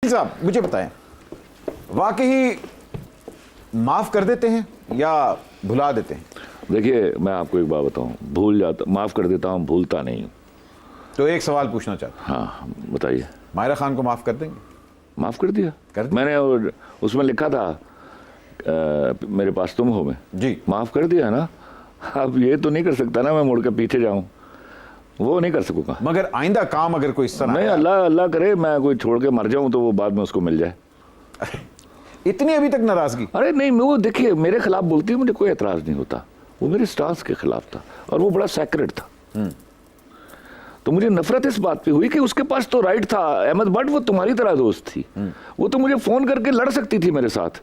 साहब मुझे बताएं, वाकई माफ कर देते हैं या भुला देते हैं? देखिए मैं आपको एक बात बताऊं, भूल जाता, माफ कर देता हूं, भूलता नहीं हूं। तो एक सवाल पूछना चाहता हूं। हाँ बताइए। मायरा खान को माफ कर देंगे? माफ कर दिया, मैंने उसमें लिखा था मेरे पास तुम हो में जी, माफ कर दिया ना। अब ये तो नहीं कर सकता ना मैं मुड़ के पीछे जाऊं, वो नहीं कर सकूंगा। मगर आइंदा काम अगर कोई इस तरह नहीं, अल्लाह अल्लाह करे मैं कोई छोड़ के मर जाऊं तो वो बाद में उसको मिल जाए। इतनी अभी तक नाराजगी? अरे नहीं, वो देखिए मेरे खिलाफ बोलती है, मुझे कोई एतराज नहीं होता, वो मेरे स्टांस के खिलाफ था और वो बड़ा सैक्रेड था। तो मुझे नफरत इस बात पे हुई कि उसके पास तो राइट था, अहमद बट वो तुम्हारी तरह दोस्त थी, वो तो मुझे फोन करके लड़ सकती थी मेरे साथ,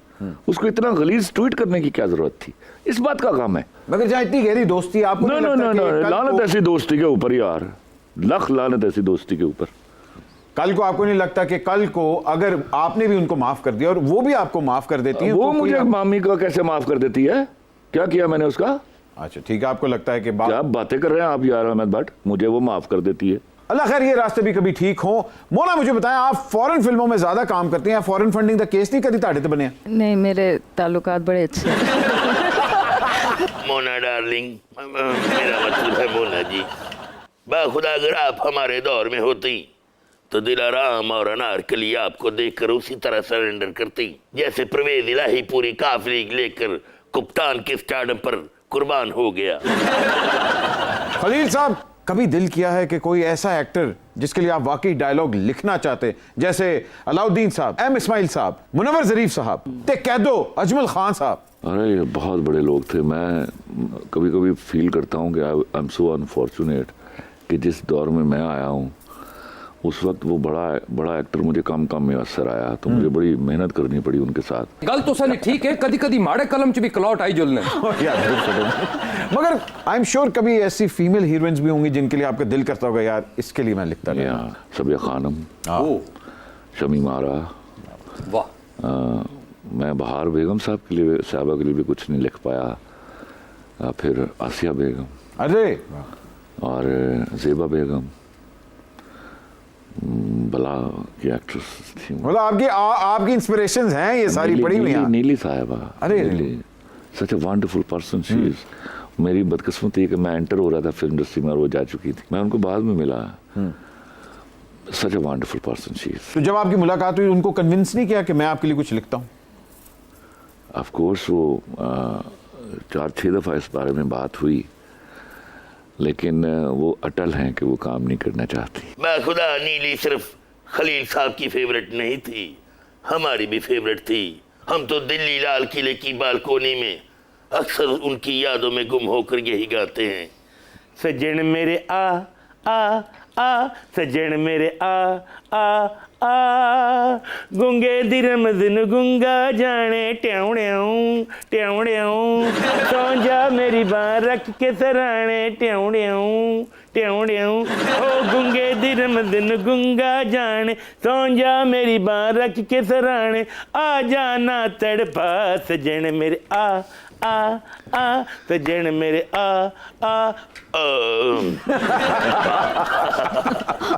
उसको इतना गलीज ट्वीट करने की क्या जरूरत थी? इस बात का काम है। मगर जहाँ इतनी गहरी दोस्ती आपको नहीं लगता कि लानत ऐसी दोस्ती के ऊपर यार, लख लानत ऐसी दोस्ती के ऊपर। कल को आपको नहीं लगता कि कल को अगर आपने भी उनको माफ कर दिया और वो भी आपको माफ कर देती है, वो मुझे मामी को कैसे माफ कर देती है? क्या किया मैंने उसका? अच्छा ठीक है, आपको लगता है कि क्या बातें कर रहे हैं आप यार अहमद भट्ट, मुझे वो माफ कर देती है। अल्लाह खैर ये रास्ते भी कभी ठीक हो। मोना मुझे बताएं, आप फॉरेन फिल्मों में ज्यादा काम करते हैं, फॉरेन फंडिंग का केस नहीं कभी ताड़े तो बने? नहीं, मेरे ताल्लुकात बड़े अच्छे हैं। मोना डार्लिंग, मेरा मतलब है मोना जी, बाखुदा अगर आप हमारे दौर में होती तो दिलाराम और अनारकली आपको देखकर उसी तरह सरेंडर करती जैसे परवेज इलाही पूरी काफिले लेकर कप्तान के स्टार्डम पर कुर्बान हो गया। खलील साहब, कभी दिल किया है कि कोई ऐसा एक्टर जिसके लिए आप वाकई डायलॉग लिखना चाहते, जैसे अलाउद्दीन साहब, एम इस्माइल साहब, मुनव्वर ज़रीफ साहब, ते कैदो, अजमल खान साहब? अरे ये बहुत बड़े लोग थे। मैं कभी कभी फील करता हूँ कि आई एम सो अनफॉर्चुनेट कि जिस दौर में मैं आया हूँ उस वक्त वो बड़ा एक्टर मुझे कम में असर आया, तो मुझे बड़ी मेहनत करनी पड़ी उनके साथ। गल तो सनी ठीक है, कदी कदी माड़े कलम च भी क्लॉट आई जुलने। मगर आई एम श्योर कभी ऐसी फीमेल हीरोइंस भी होंगी जिनके लिए आपका दिल करता होगा यार इसके लिए मैं लिखता नहीं। सबिया खानम, शमीम आरा, वाह। मैं बहार बेगम साहब के लिए, साहबा के लिए भी कुछ नहीं लिख पाया, फिर आसिया बेगम, अरे और ज़ेबा बेगम, बला की एक्ट्रेस थी। मतलब आपकी इंस्पिरेशंस हैं ये सारी पड़ी हुई हैं। नीली साहिबा, अरे such a wonderful person she is. मेरी बदकिस्मती कि मैं एंटर हो रहा था फिल्म इंडस्ट्री में और वो जा चुकी थी, मैं उनको बाद में मिला। Such a wonderful person she is. तो जब आपकी मुलाकात हुई उनको कन्विंस नहीं किया कि मैं आपके लिए कुछ लिखता हूँ? ऑफ कोर्स वो 4-6 दफा इस बारे में बात हुई, लेकिन वो अटल हैं कि वो काम नहीं करना चाहती। बाखुदा नीली सिर्फ खलील साहब की फेवरेट नहीं थी, हमारी भी फेवरेट थी। हम तो दिल्ली लाल किले की बालकोनी में अक्सर उनकी यादों में गुम होकर यही गाते हैं, सजन मेरे आ सजन मेरे आ गुंगे दिरम दिन गुंगा जाने ट्याऊं ट्याऊं सौ जा मेरी बाँ रख के सराने ट्याऊं ओ गुंगे दिरम दिन गुंगा जाने सौ जा मेरी बाँ रख के सराने आ जाना तड़पा सजन मेरे आ सजन मेरे आ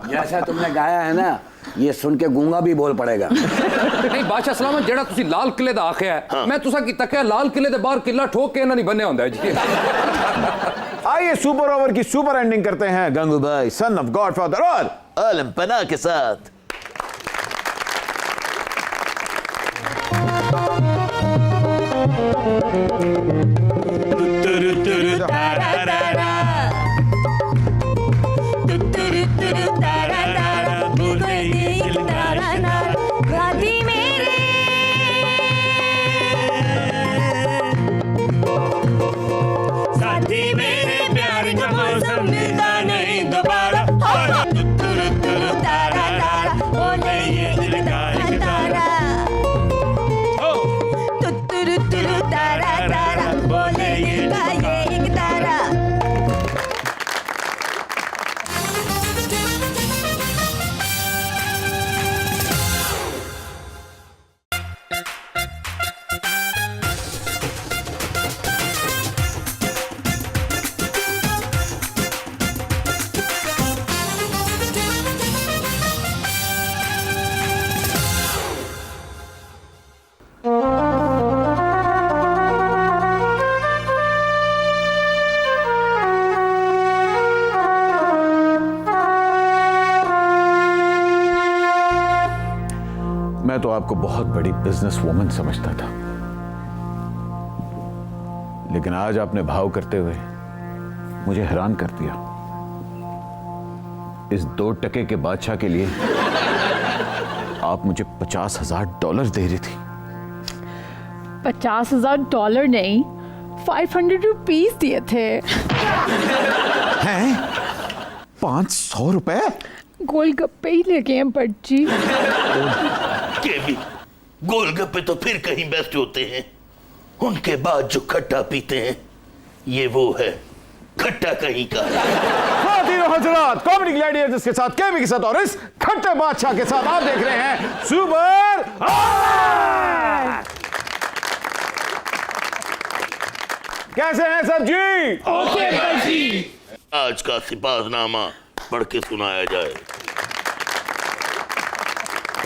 जैसा तुमने गाया है ना, ये सुन के गूंगा भी बोल पड़ेगा। नहीं बादशाह सलामत, जेड़ा तुसी लाल किले दा आखिया है, मैं तुसा की तकिया लाल किले दे बाहर किला ठोक के ना नहीं बनया होंदा जी। आइए सुपर ओवर की सुपर एंडिंग करते हैं गंगूबाई सन ऑफ गॉडफादर और आलम पना के साथ। मैं तो आपको बहुत बड़ी बिजनेस वुमन समझता था, लेकिन आज आपने भाव करते हुए मुझे हैरान कर दिया। इस 2 टके के बादशाह के लिए आप मुझे $50,000 दे रही थी। $50,000 नहीं, 500 रुपीस दिए थे। हैं? 500 रुपए? गोलगप्पे ही लेके हैं पर्ची। केबी, गोलगप्पे तो फिर कहीं बेस्ट होते हैं। उनके बाद जो खट्टा पीते हैं, ये वो है खट्टा कहीं का। खातिन हजरात, कॉमेडी ग्लैडिएटर्स के साथ, केबी के साथ और इस खट्टे बादशाह के साथ आप देख रहे हैं सुपर हॉट। कैसे हैं सब जी? आज का सिपाहनामा पढ़ के सुनाया जाए।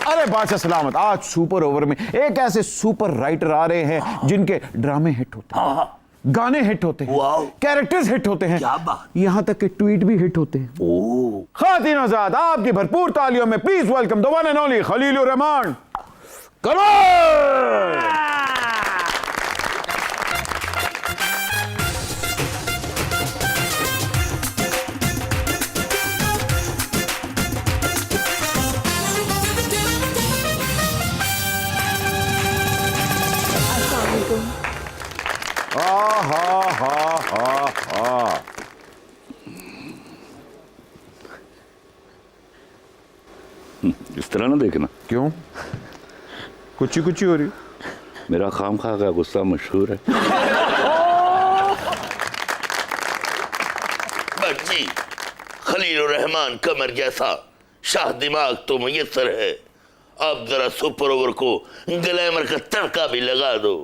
अरे बादशाह सलामत, आज सुपर ओवर में एक ऐसे सुपर राइटर आ रहे हैं जिनके ड्रामे हिट होते हैं, गाने हिट होते हैं, वाओ। कैरेक्टर्स हिट होते हैं, क्या बात। यहां तक कि ट्वीट भी हिट होते हैं। ओ, खातिन आजाद, आपकी भरपूर तालियों में please welcome the one and only Khalilur Rahman. Come on! इस तरह ना देखना, क्यों? कुछ हो रही? मेरा खाम खा का गुस्सा मशहूर है। बच्ची, खलीलुर रहमान कमर जैसा शाह दिमाग तो मुयस्सर है। अब जरा सुपर ओवर को ग्लैमर का तड़का भी लगा दो।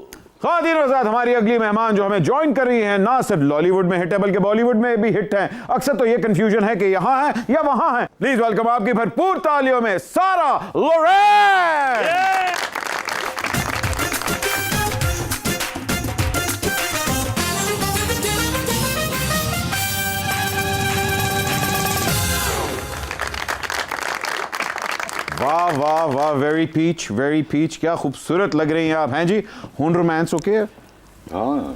खातिन आजाद, हमारी अगली मेहमान जो हमें ज्वाइन कर रही हैं, ना सिर्फ लॉलीवुड में हिट है बल्कि बॉलीवुड में भी हिट है। अक्सर तो ये कंफ्यूजन है कि यहां है या वहां है। प्लीज वेलकम आपकी भरपूर तालियों में सारा लोरेन। वाह वाह वाह, वेरी पीच, क्या खूबसूरत लग रही हैं आप। हैं जी, हुन रोमांस ओके है? हाँ,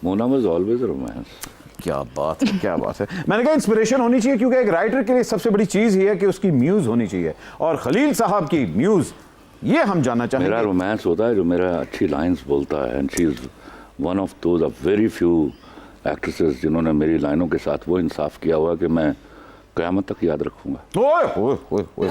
मोना वाज ऑलवेज रोमांस। क्या बात है, क्या बात है। मैंने कहा इंस्पिरेशन होनी चाहिए, क्योंकि एक राइटर के लिए सबसे बड़ी चीज ये है कि उसकी म्यूज होनी चाहिए, और खलील साहब की म्यूज ये हम जानना चाहेंगे। मेरा रोमांस होता है जो मेरा अच्छी लाइंस बोलता है, and she is one of those of very few actresses जिन्होंने मेरी लाइनों के साथ वो इंसाफ किया हुआ कि मैं क़यामत तक याद रखूंगा। ओए ओए ओए ओए।